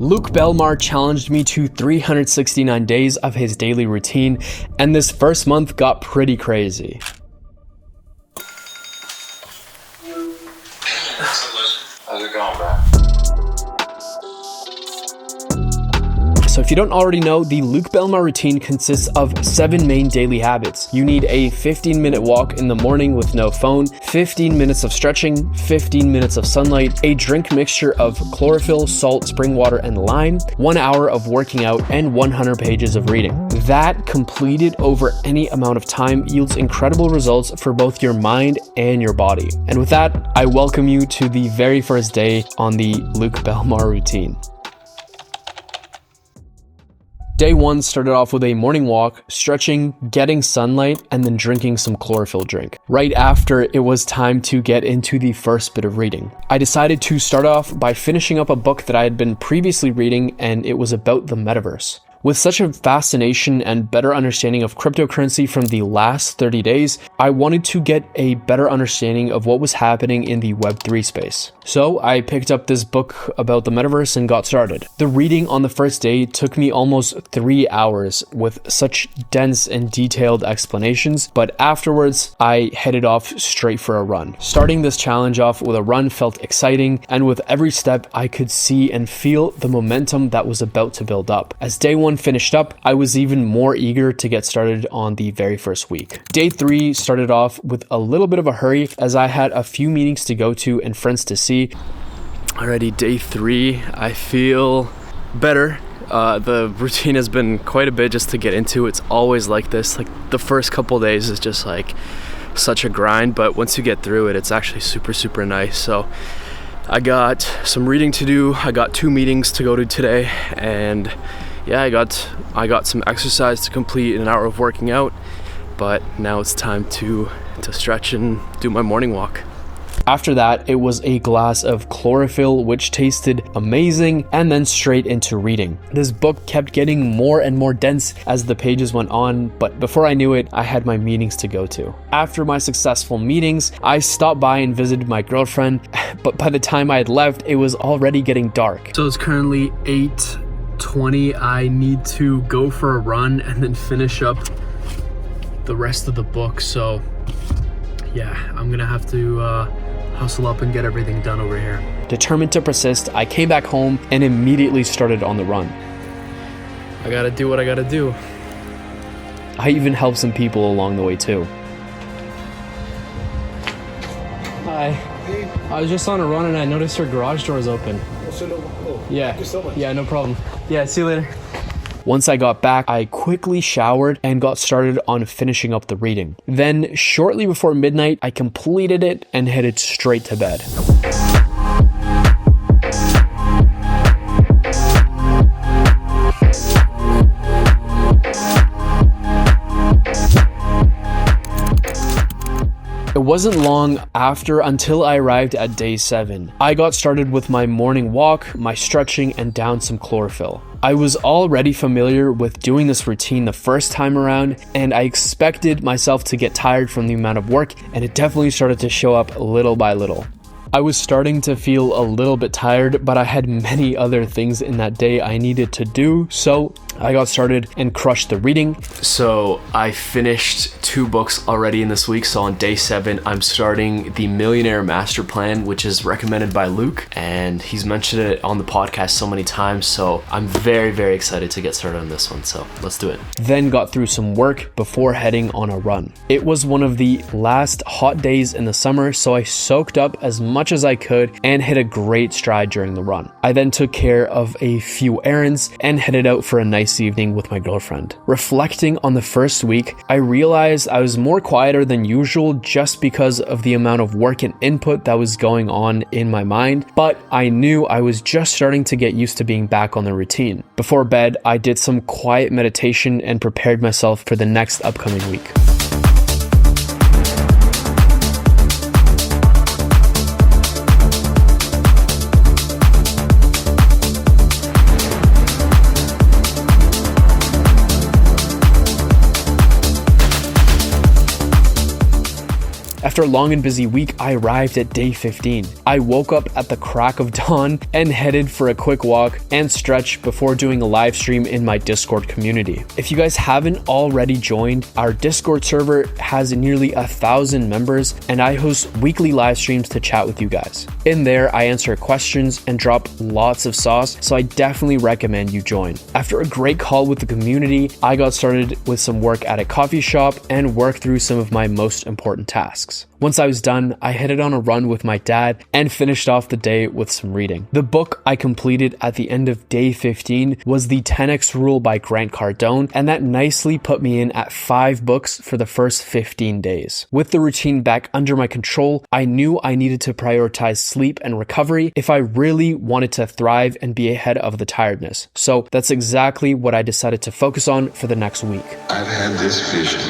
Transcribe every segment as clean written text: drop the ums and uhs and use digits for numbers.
Luke Belmar challenged me to 369 days of his daily routine, and this first month got pretty crazy. How's it going, bro? So if you don't already know, the Luke Belmar routine consists of 7 main daily habits. You need a 15-minute walk in the morning with no phone, 15 minutes of stretching, 15 minutes of sunlight, a drink mixture of chlorophyll, salt, spring water, and lime, 1 hour of working out, and 100 pages of reading. That, completed over any amount of time, yields incredible results for both your mind and your body. And with that, I welcome you to the very first day on the Luke Belmar routine. Day 1 started off with a morning walk, stretching, getting sunlight, and then drinking some chlorophyll drink. Right after, it was time to get into the first bit of reading. I decided to start off by finishing up a book that I had been previously reading, and it was about the metaverse. With such a fascination and better understanding of cryptocurrency from the last 30 days, I wanted to get a better understanding of what was happening in the Web3 space. So I picked up this book about the metaverse and got started. The reading on the first day took me almost 3 hours with such dense and detailed explanations, but afterwards I headed off straight for a run. Starting this challenge off with a run felt exciting, and with every step I could see and feel the momentum that was about to build up. As day 1 finished up, I was even more eager to get started on the very first week. Day 3 started off with a little bit of a hurry as I had a few meetings to go to and friends to see. Alrighty, day 3, I feel better. The routine has been quite a bit just to get into. It's always like this. Like the first couple days is just like such a grind, but once you get through it, it's actually super nice. So I got some reading to do. I got 2 meetings to go to today, and yeah, I got some exercise to complete, an hour of working out, but now it's time to stretch and do my morning walk. After that, it was a glass of chlorophyll, which tasted amazing, and then straight into reading. This book kept getting more and more dense as the pages went on, but before I knew it, I had my meetings to go to. After my successful meetings, I stopped by and visited my girlfriend, but by the time I had left, it was already getting dark. So it's currently 8:20. I need to go for a run and then finish up the rest of the book. So yeah, I'm gonna have to hustle up and get everything done over here. Determined to persist, I came back home and immediately started on the run. I gotta do what I gotta do. I even helped some people along the way too. Hi. Hey. I was just on a run and I noticed your garage door is open. Yeah. Thank you so much. Yeah, no problem. Yeah, see you later. Once I got back, I quickly showered and got started on finishing up the reading. Then, shortly before midnight, I completed it and headed straight to bed. It wasn't long after until I arrived at day 7. I got started with my morning walk, my stretching, and down some chlorophyll. I was already familiar with doing this routine the first time around, and I expected myself to get tired from the amount of work, and it definitely started to show up little by little. I was starting to feel a little bit tired, but I had many other things in that day I needed to do, so I got started and crushed the reading. So I finished 2 books already in this week. So on day 7, I'm starting the Millionaire Master Plan, which is recommended by Luke, and he's mentioned it on the podcast so many times. So I'm very excited to get started on this one. So let's do it. Then got through some work before heading on a run. It was one of the last hot days in the summer, so I soaked up as much as I could and hit a great stride during the run. I then took care of a few errands and headed out for a nice evening with my girlfriend. Reflecting on the first week, I realized I was more quieter than usual just because of the amount of work and input that was going on in my mind, but I knew I was just starting to get used to being back on the routine. Before bed, I did some quiet meditation and prepared myself for the next upcoming week. After a long and busy week, I arrived at day 15. I woke up at the crack of dawn and headed for a quick walk and stretch before doing a live stream in my Discord community. If you guys haven't already joined, our Discord server has nearly 1,000 members, and I host weekly live streams to chat with you guys. In there, I answer questions and drop lots of sauce, so I definitely recommend you join. After a great call with the community, I got started with some work at a coffee shop and worked through some of my most important tasks. Once I was done, I headed on a run with my dad and finished off the day with some reading. The book I completed at the end of day 15 was The 10X Rule by Grant Cardone, and that nicely put me in at 5 books for the first 15 days. With the routine back under my control, I knew I needed to prioritize sleep and recovery if I really wanted to thrive and be ahead of the tiredness. So that's exactly what I decided to focus on for the next week. I've had this vision.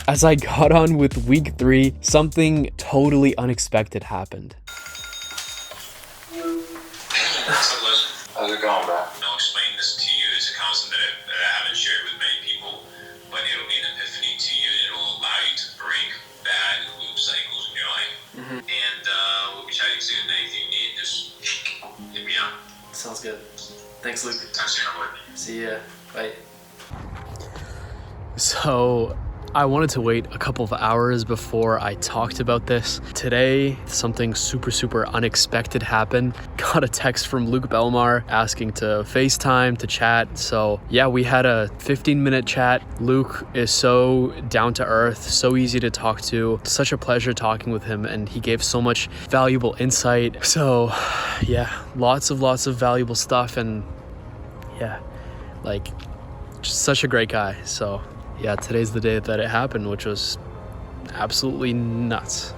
As I got on with week 3, something totally unexpected happened. How's it going, bro? I'll explain this to you as a concept that I haven't shared with many people, but it'll be an epiphany to you. It'll allow you to break bad loop cycles in your life. And we'll be chatting soon. Anything you need, just hit me up. Sounds good. Thanks, Luke. Talk soon, boy. See ya. Bye. So I wanted to wait a couple of hours before I talked about this. Today, something super unexpected happened. Got a text from Luke Belmar asking to FaceTime, to chat. So yeah, we had a 15-minute chat. Luke is so down to earth, so easy to talk to. Such a pleasure talking with him, and he gave so much valuable insight. So yeah, lots of valuable stuff, and yeah, like just such a great guy. So yeah, today's the day that it happened, which was absolutely nuts.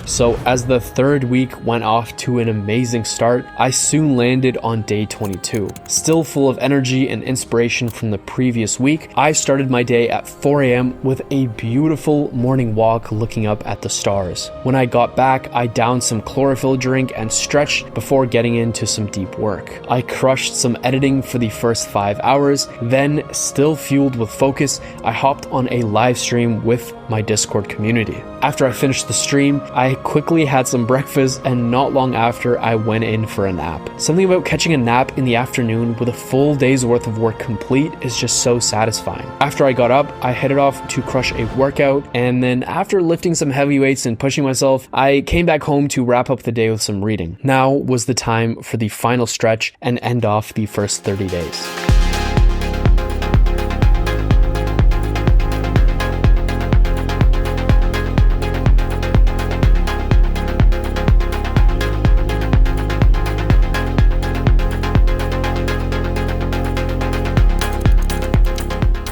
So as the third week went off to an amazing start, I soon landed on day 22. Still full of energy and inspiration from the previous week, I started my day at 4 a.m. with a beautiful morning walk looking up at the stars. When I got back, I downed some chlorophyll drink and stretched before getting into some deep work. I crushed some editing for the first 5 hours, then, still fueled with focus, I hopped on a live stream with my Discord community. After I finished the stream, I quickly had some breakfast, and not long after, I went in for a nap. Something about catching a nap in the afternoon with a full day's worth of work complete is just so satisfying. After I got up, I headed off to crush a workout, and then after lifting some heavy weights and pushing myself, I came back home to wrap up the day with some reading. Now was the time for the final stretch and end off the first 30 days.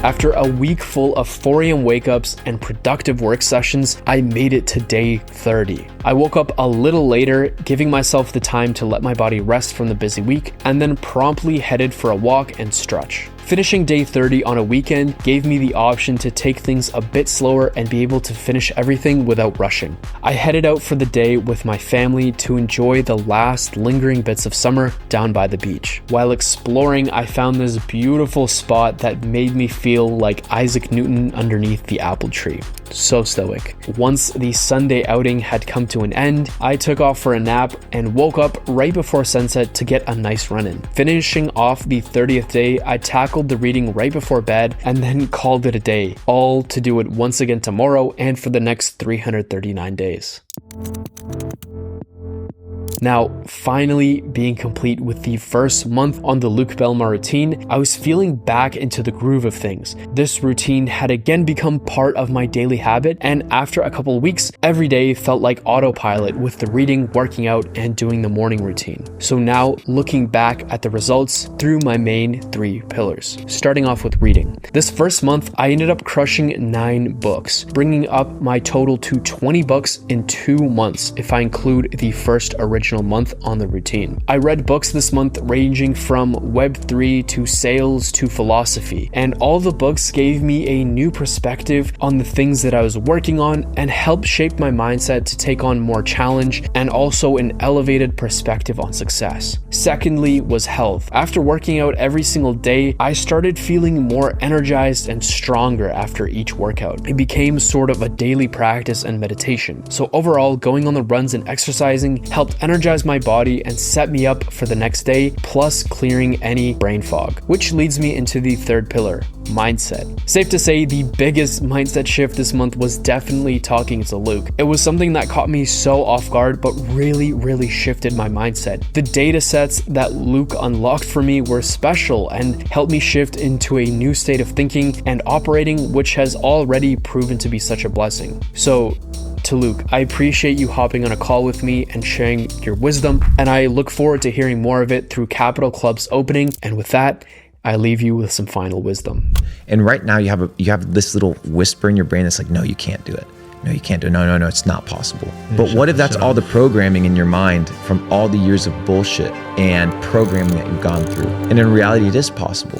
After a week full of 4 a.m. wake-ups and productive work sessions, I made it to day 30. I woke up a little later, giving myself the time to let my body rest from the busy week, and then promptly headed for a walk and stretch. Finishing day 30 on a weekend gave me the option to take things a bit slower and be able to finish everything without rushing. I headed out for the day with my family to enjoy the last lingering bits of summer down by the beach. While exploring, I found this beautiful spot that made me feel like Isaac Newton underneath the apple tree. So stoic. Once the Sunday outing had come to an end, I took off for a nap and woke up right before sunset to get a nice run in. Finishing off the 30th day, I tackled the reading right before bed and then called it a day, all to do it once again tomorrow and for the next 339 days. Now, finally being complete with the first month on the Luke Belmar routine, I was feeling back into the groove of things. This routine had again become part of my daily habit, and after a couple of weeks, every day felt like autopilot with the reading, working out, and doing the morning routine. So now, looking back at the results through my main 3 pillars, starting off with reading. This first month, I ended up crushing 9 books, bringing up my total to 20 books in 2 months if I include the first original intentional month on the routine. I read books this month ranging from Web3 to sales to philosophy, and all the books gave me a new perspective on the things that I was working on and helped shape my mindset to take on more challenge and also an elevated perspective on success. Secondly was health. After working out every single day, I started feeling more energized and stronger after each workout. It became sort of a daily practice and meditation. So overall, going on the runs and exercising helped energize my body and set me up for the next day, plus clearing any brain fog, which leads me into the third pillar, mindset. Safe to say the biggest mindset shift this month was definitely talking to Luke. It was something that caught me so off guard, but really shifted my mindset. The data sets that Luke unlocked for me were special and helped me shift into a new state of thinking and operating, which has already proven to be such a blessing. So to Luke, I appreciate you hopping on a call with me and sharing your wisdom, and I look forward to hearing more of it through Capital Club's opening. And with that, I leave you with some final wisdom. And right now you have this little whisper in your brain that's like, no, you can't do it. No, you can't do it. No, it's not possible. But what if that's all the programming in your mind from all the years of bullshit and programming that you've gone through? And in reality, it is possible.